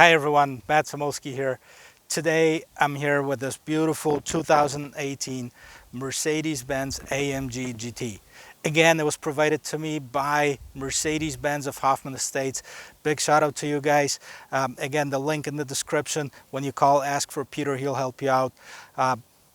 Hi everyone, Matt Samolsky here. Today I'm here with this beautiful 2018 Mercedes-Benz AMG GT. Again, it was provided to me by Mercedes-Benz of Hoffman Estates. Big shout out to you guys. Again, the link in the description. When you call, ask for Peter, he'll help you out.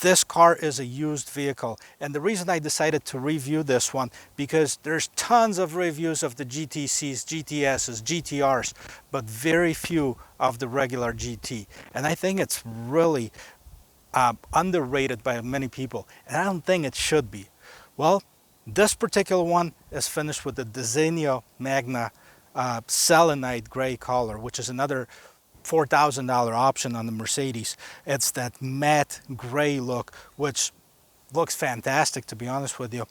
This car is a used vehicle, and the reason I decided to review this one because there's tons of reviews of the GTCs, GTSs, GTRs, but very few of the regular GT, and I think it's really underrated by many people, and I don't think it should be. Well, this particular one is finished with the Designo Magna selenite gray color, which is another $4,000 option on the Mercedes. It's that matte gray look, which looks fantastic, to be honest with you.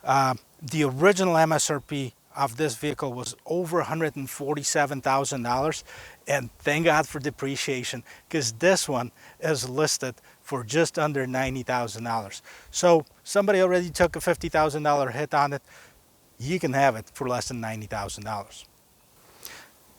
The original MSRP of this vehicle was over $147,000, and thank God for depreciation, because this one is listed for just under $90,000. So somebody already took a $50,000 hit on it. You can have it for less than $90,000.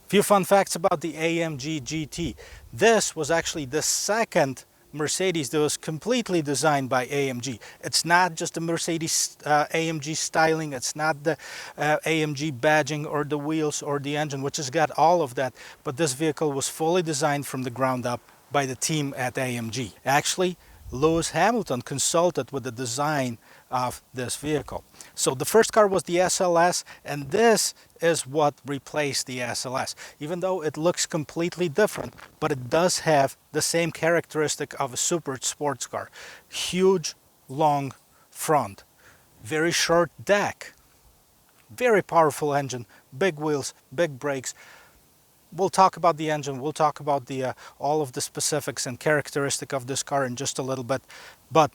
Few fun facts about the AMG GT. This was actually the second Mercedes that was completely designed by AMG. It's not just the Mercedes AMG styling, it's not the AMG badging or the wheels or the engine, which has got all of that, but this vehicle was fully designed from the ground up by the team at AMG. Actually, Lewis Hamilton consulted with the design of this vehicle. So the first car was the SLS, and this is what replaced the SLS. Even though it looks completely different, but it does have the same characteristic of a super sports car. Huge, long front, very short deck, very powerful engine, big wheels, big brakes. We'll talk about the engine, we'll talk about the all of the specifics and characteristic of this car in just a little bit. But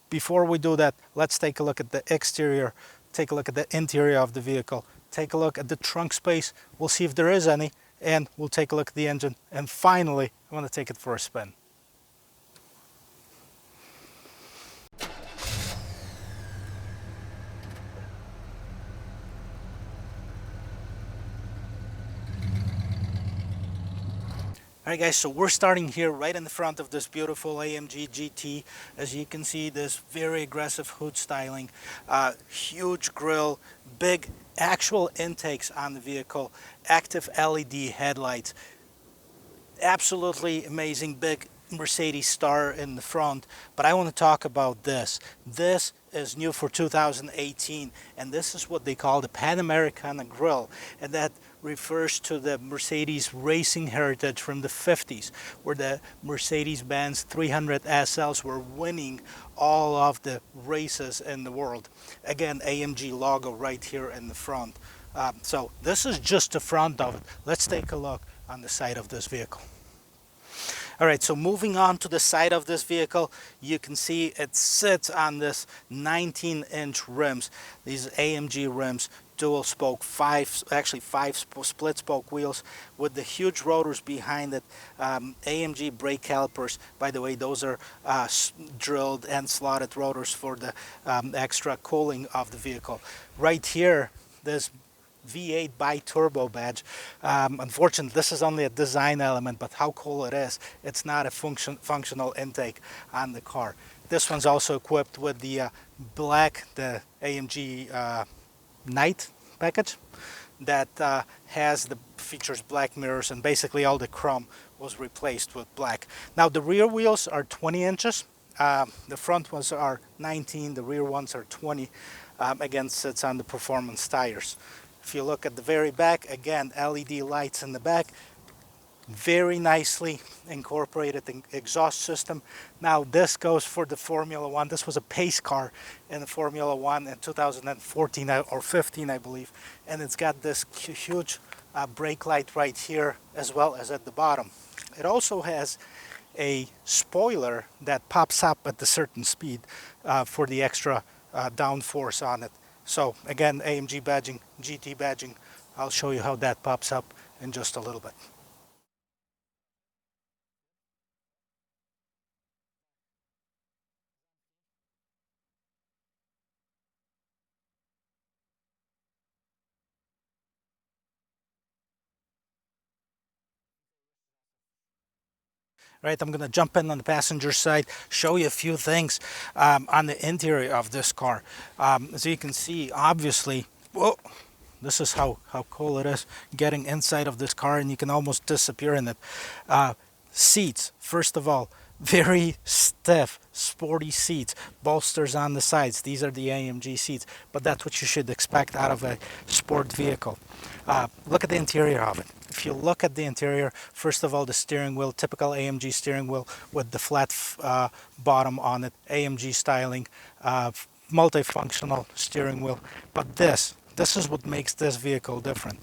before we do that, let's take a look at the exterior, take a look at the interior of the vehicle, take a look at the trunk space, we'll see if there is any, and we'll take a look at the engine, and finally, I want to take it for a spin. Alright guys, so we're starting here right in the front of this beautiful AMG GT. As you can see, this very aggressive hood styling, huge grille, big actual intakes on the vehicle, active LED headlights, absolutely amazing big Mercedes star in the front. But I want to talk about this. This is new for 2018, and this is what they call the Panamericana grille, and that refers to the Mercedes racing heritage from the 50s, where the Mercedes-Benz 300 SLs were winning all of the races in the world. Again, AMG logo right here in the front. So this is just the front of it. Let's take a look on the side of this vehicle. Alright, so moving on to the side of this vehicle, you can see it sits on this 19-inch rims. These AMG rims, dual spoke, five split spoke wheels with the huge rotors behind it. AMG brake calipers, by the way, those are drilled and slotted rotors for the extra cooling of the vehicle. Right here, this V8 bi-turbo badge. Unfortunately, this is only a design element, but how cool it is. It's not a functional intake on the car. This one's also equipped with the the AMG Night package that features black mirrors, and basically all the chrome was replaced with black. Now the rear wheels are 20 inches. The front ones are 19, the rear ones are 20. Again, sits on the performance tires. If you look at the very back, again, LED lights in the back, very nicely incorporated exhaust system. Now this goes for the Formula One. This was a pace car in the Formula One in 2014 or 15, I believe. And it's got this huge brake light right here, as well as at the bottom. It also has a spoiler that pops up at a certain speed for the extra downforce on it. So again, AMG badging, GT badging. I'll show you how that pops up in just a little bit. Right, I'm gonna jump in on the passenger side, show you a few things on the interior of this car. As you can see, obviously, whoa, this is how cool it is getting inside of this car, and you can almost disappear in it. Seats, first of all, very stiff, sporty seats, bolsters on the sides. These are the AMG seats, but that's what you should expect out of a sport vehicle. Look at the interior of it. If you look at the interior, first of all, the steering wheel, typical AMG steering wheel with the flat bottom on it, AMG styling, multifunctional steering wheel. But this is what makes this vehicle different.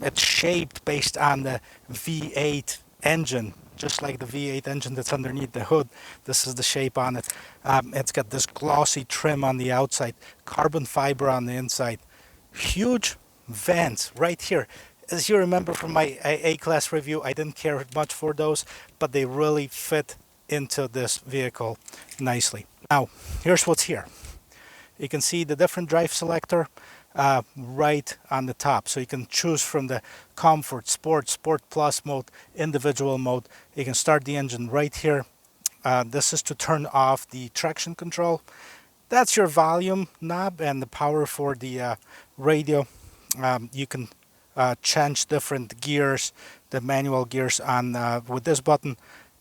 It's shaped based on the V8 engine, just like the V8 engine that's underneath the hood. This is the shape on it. It's got this glossy trim on the outside, carbon fiber on the inside, huge vents right here. As you remember from my A-Class review, I didn't care much for those, but they really fit into this vehicle nicely. Now, here's what's here. You can see the different drive selector right on the top. So you can choose from the Comfort, Sport, Sport Plus mode, individual mode. You can start the engine right here. This is to turn off the traction control. That's your volume knob and the power for the radio. You can change different gears, the manual gears on with this button.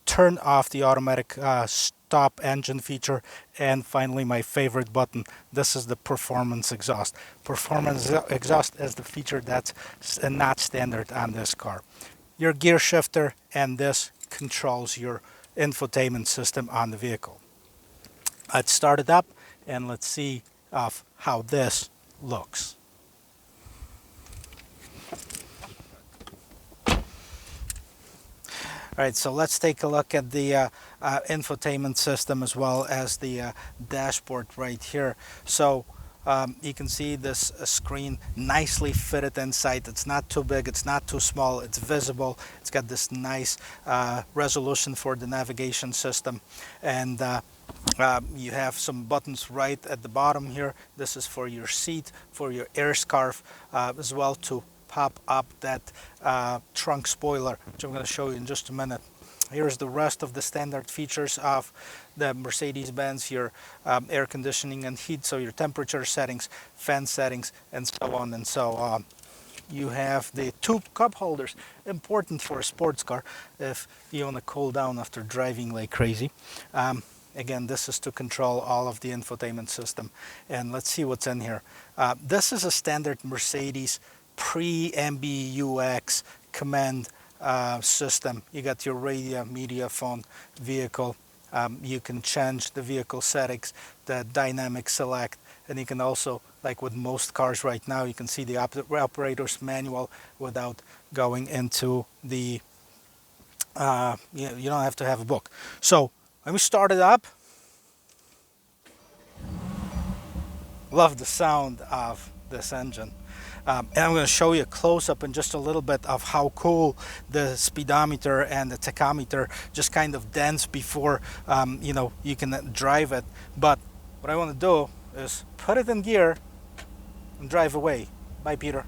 Turn off the automatic stop engine feature, and finally my favorite button. This is the performance exhaust. Performance exhaust is the feature that's not standard on this car. Your gear shifter, and this controls your infotainment system on the vehicle. Let's start it up and let's see how this looks. All right, so let's take a look at the infotainment system as well as the dashboard right here. So you can see this screen nicely fitted inside. It's not too big, it's not too small, it's visible. It's got this nice resolution for the navigation system. And you have some buttons right at the bottom here. This is for your seat, for your air scarf, as well to pop up that trunk spoiler, which I'm going to show you in just a minute. Here's the rest of the standard features of the Mercedes-Benz, your air conditioning and heat, so your temperature settings, fan settings, and so on and so on. You have the two cup holders, important for a sports car if you want to cool down after driving like crazy. Again, this is to control all of the infotainment system. And let's see what's in here. This is a standard Mercedes pre-MBUX COMAND system. You got your radio, media, phone, vehicle. You can change the vehicle settings, the dynamic select, and you can also, like with most cars right now, you can see the operator's manual without going into the, you don't have to have a book. So let me start it up. Love the sound of this engine. And I'm going to show you a close-up in just a little bit of how cool the speedometer and the tachometer just kind of dance before you can drive it. But what I want to do is put it in gear and drive away. Bye, Peter.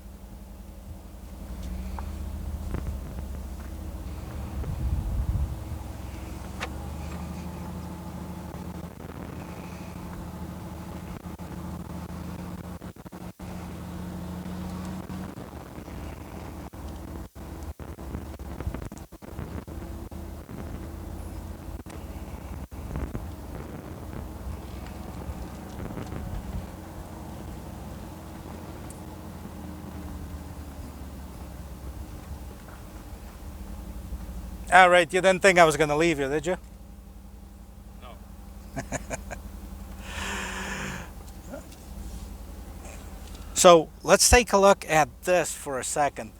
All right, you didn't think I was going to leave you, did you? No. So let's take a look at this for a second.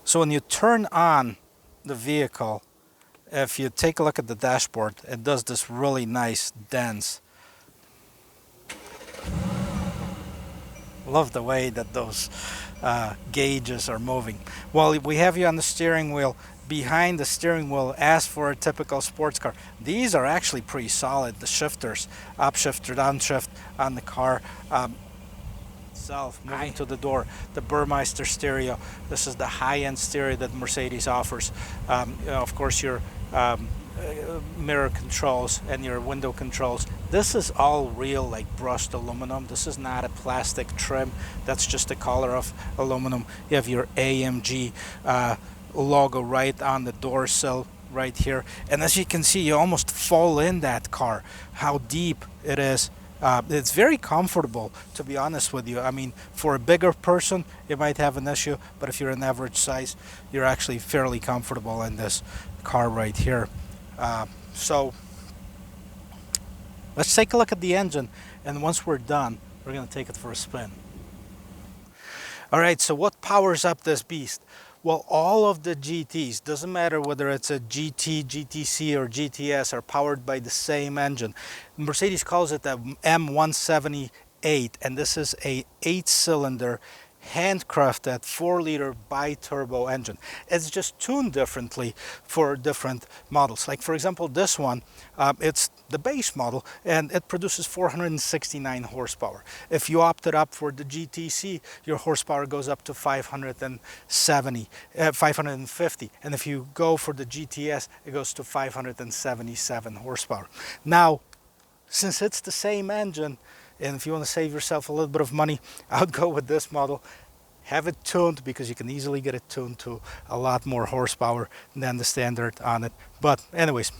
So when you turn on the vehicle, if you take a look at the dashboard, it does this really nice dance. Love the way that those gauges are moving. Well, we have you on the steering wheel. Behind the steering wheel, as for a typical sports car, these are actually pretty solid. The shifters, up shifter, down shift, on the car itself. Moving to the door, the Burmester stereo. This is the high-end stereo that Mercedes offers. Of course, your mirror controls and your window controls. This is all real, like brushed aluminum. This is not a plastic trim. That's just the color of aluminum. You have your AMG logo right on the door sill right here, and as you can see, you almost fall in that car, how deep it is. It's very comfortable, to be honest with you. I mean, for a bigger person, it might have an issue, but if you're an average size, you're actually fairly comfortable in this car right here. So let's take a look at the engine, and once we're done, we're going to take it for a spin. All right, so what powers up this beast? Well, all of the GTs, doesn't matter whether it's a GT, GTC, or GTS, are powered by the same engine. Mercedes calls it the M178, and this is a 8-cylinder handcrafted 4-liter bi-turbo engine. It's just tuned differently for different models. Like, for example, this one, it's the base model, and it produces 469 horsepower. If you opted up for the GTC, your horsepower goes up to 550, and if you go for the GTS, it goes to 577 horsepower. Now, since it's the same engine, and if you want to save yourself a little bit of money, I would go with this model. Have it tuned, because you can easily get it tuned to a lot more horsepower than the standard on it. But anyways,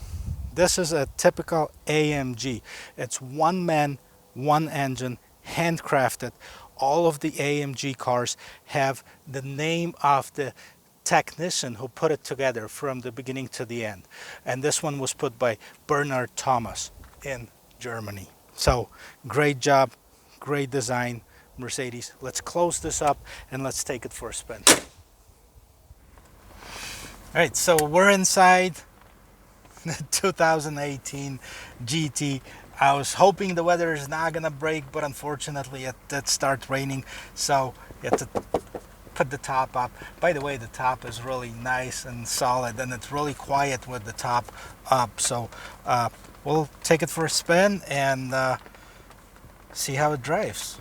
this is a typical AMG. It's one man, one engine, handcrafted. All of the AMG cars have the name of the technician who put it together from the beginning to the end. And this one was put by Bernard Thomas in Germany. So great job, great design, Mercedes. Let's close this up and let's take it for a spin. All right, so we're inside the 2018 GT. I was hoping the weather is not gonna break, but unfortunately it did start raining, so you have to put the top up. By the way, the top is really nice and solid, and it's really quiet with the top up. So we'll take it for a spin and see how it drives.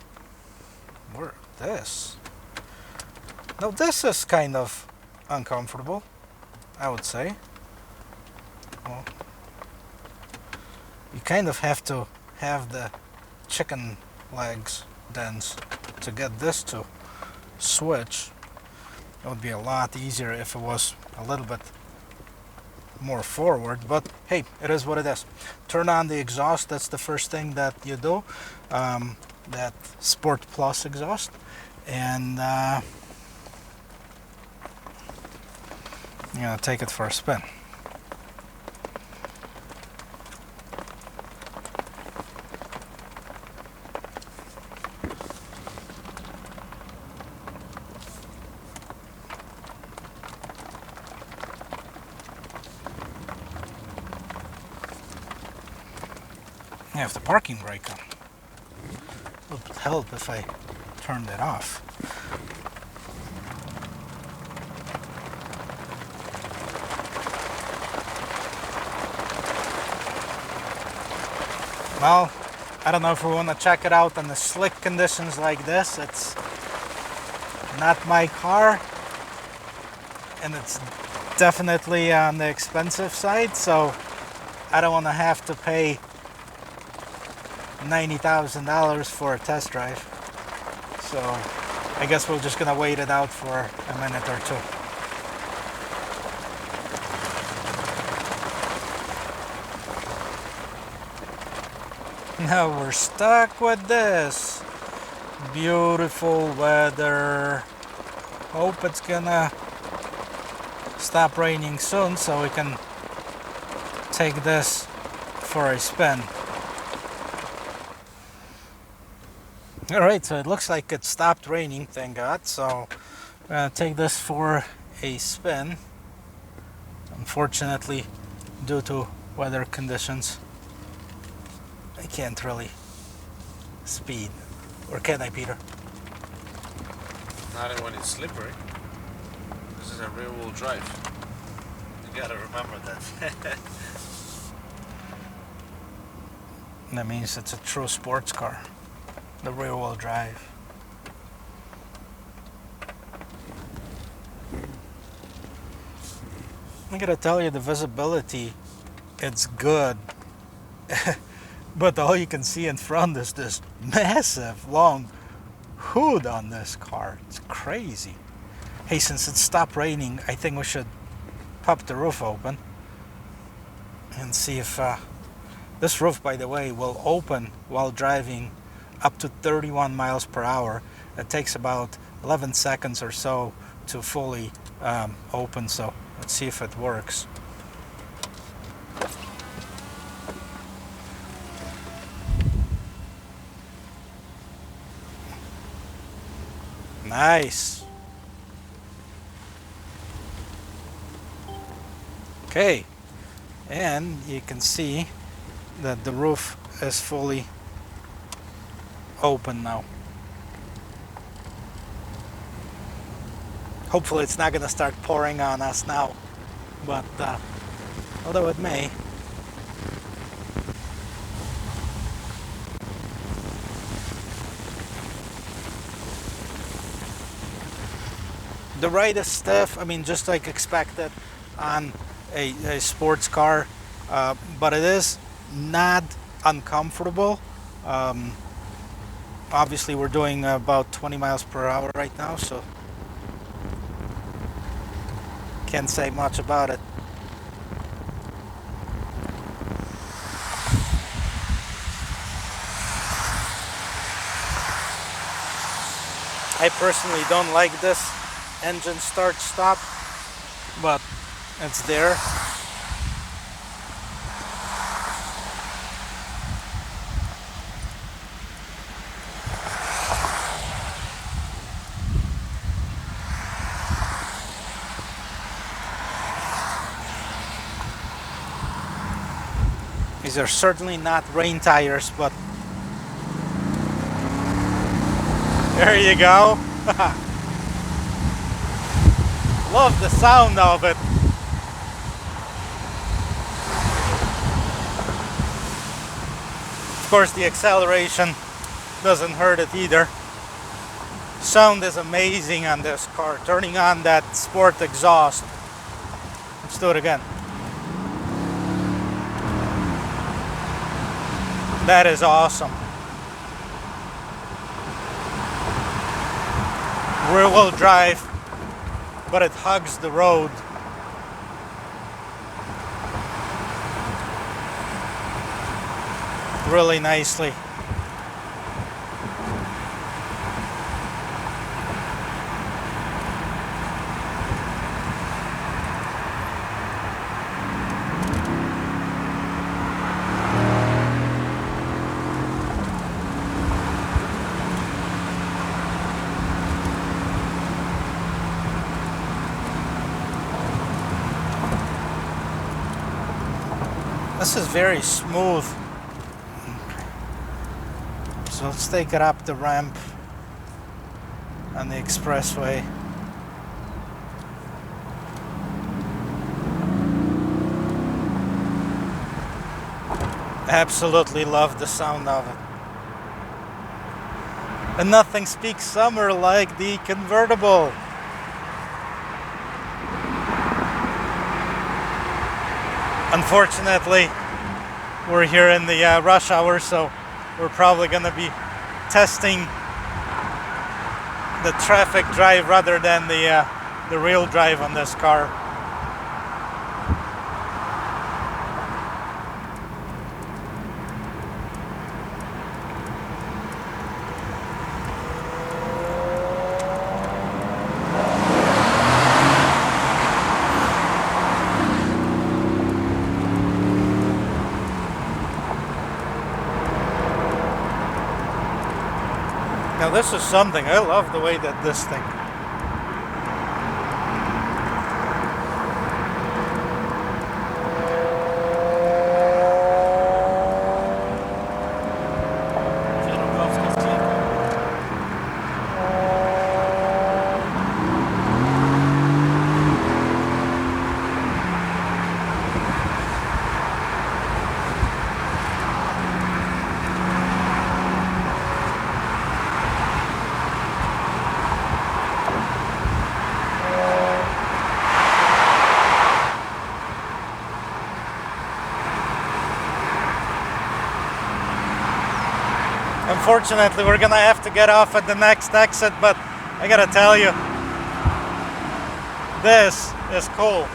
Now this is kind of uncomfortable, I would say. Well, you kind of have to have the chicken legs dents to get this to switch. It would be a lot easier if it was a little bit more forward, but hey, it is what it is. Turn on the exhaust. That's the first thing that you do, that Sport Plus exhaust, and you're gonna take it for a spin. I have the parking brake on. It would help if I turned it off. Well, I don't know if we want to check it out in the slick conditions like this. It's not my car, and it's definitely on the expensive side, so I don't want to have to pay $90,000 for a test drive. So I guess we're just gonna wait it out for a minute or two. Now we're stuck with this. Beautiful weather. Hope it's gonna stop raining soon so we can take this for a spin. Alright, so it looks like it stopped raining, thank God. So I'm gonna take this for a spin. Unfortunately, due to weather conditions, I can't really speed. Or can I, Peter? Not when it's slippery. This is a rear-wheel drive. You gotta remember that. That means it's a true sports car. the rear wheel drive. I gotta tell you, the visibility, it's good. But all you can see in front is this massive long hood on this car. It's crazy. Hey, since it stopped raining, I think we should pop the roof open and see if this roof, by the way, will open while driving up to 31 miles per hour. It takes about 11 seconds or so to fully open, so let's see if it works. Nice. Okay, and you can see that the roof is fully open now. Hopefully it's not going to start pouring on us now, but although it may. The ride is stiff, I mean, just like expected on a sports car, but it is not uncomfortable. Obviously we're doing about 20 miles per hour right now, so can't say much about it. I personally don't like this engine start stop, but it's there. These are certainly not rain tires, but there you go. Love the sound of it. Of course, the acceleration doesn't hurt it either. Sound is amazing on this car. Turning on that sport exhaust. Let's do it again. That is awesome. Rear wheel drive, but it hugs the road. Really nicely. This is very smooth. So let's take it up the ramp on the expressway. Absolutely love the sound of it. And nothing speaks summer like the convertible. Unfortunately, we're here in the rush hour, so we're probably going to be testing the traffic drive rather than the real drive on this car. Now this is something, I love the way that this thing. Unfortunately, we're gonna have to get off at the next exit, but I gotta tell you, this is cool.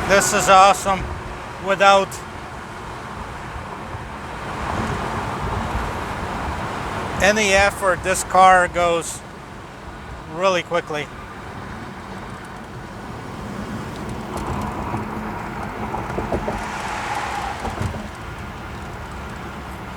This is awesome. Without any effort, this car goes really quickly.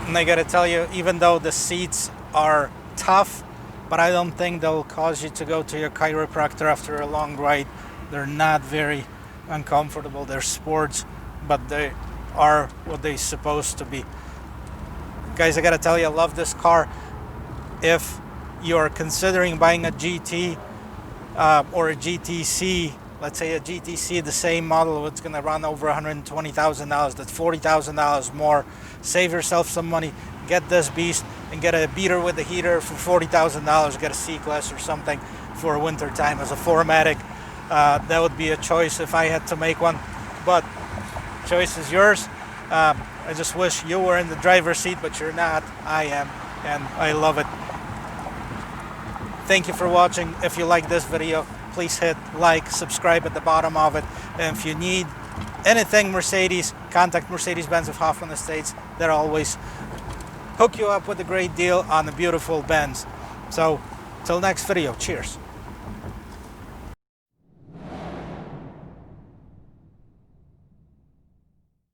And I gotta tell you, even though the seats are tough, but I don't think they'll cause you to go to your chiropractor after a long ride. They're not very uncomfortable. They're sports, but they are what they're supposed to be. Guys, I gotta tell you, I love this car. If you're considering buying a GT or a GTC, let's say a GTC, the same model, it's gonna run over $120,000. That's $40,000 more. Save yourself some money, get this beast, and get a beater with a heater for $40,000. Get a C-Class or something for winter time as a 4MATIC. That would be a choice if I had to make one, but choice is yours. I just wish you were in the driver's seat, but you're not. I am, and I love it. Thank you for watching. If you like this video, please hit like, subscribe at the bottom of it. And if you need anything Mercedes, contact Mercedes-Benz of Hoffman Estates. They'll always hook you up with a great deal on a beautiful Benz. So, till next video, cheers.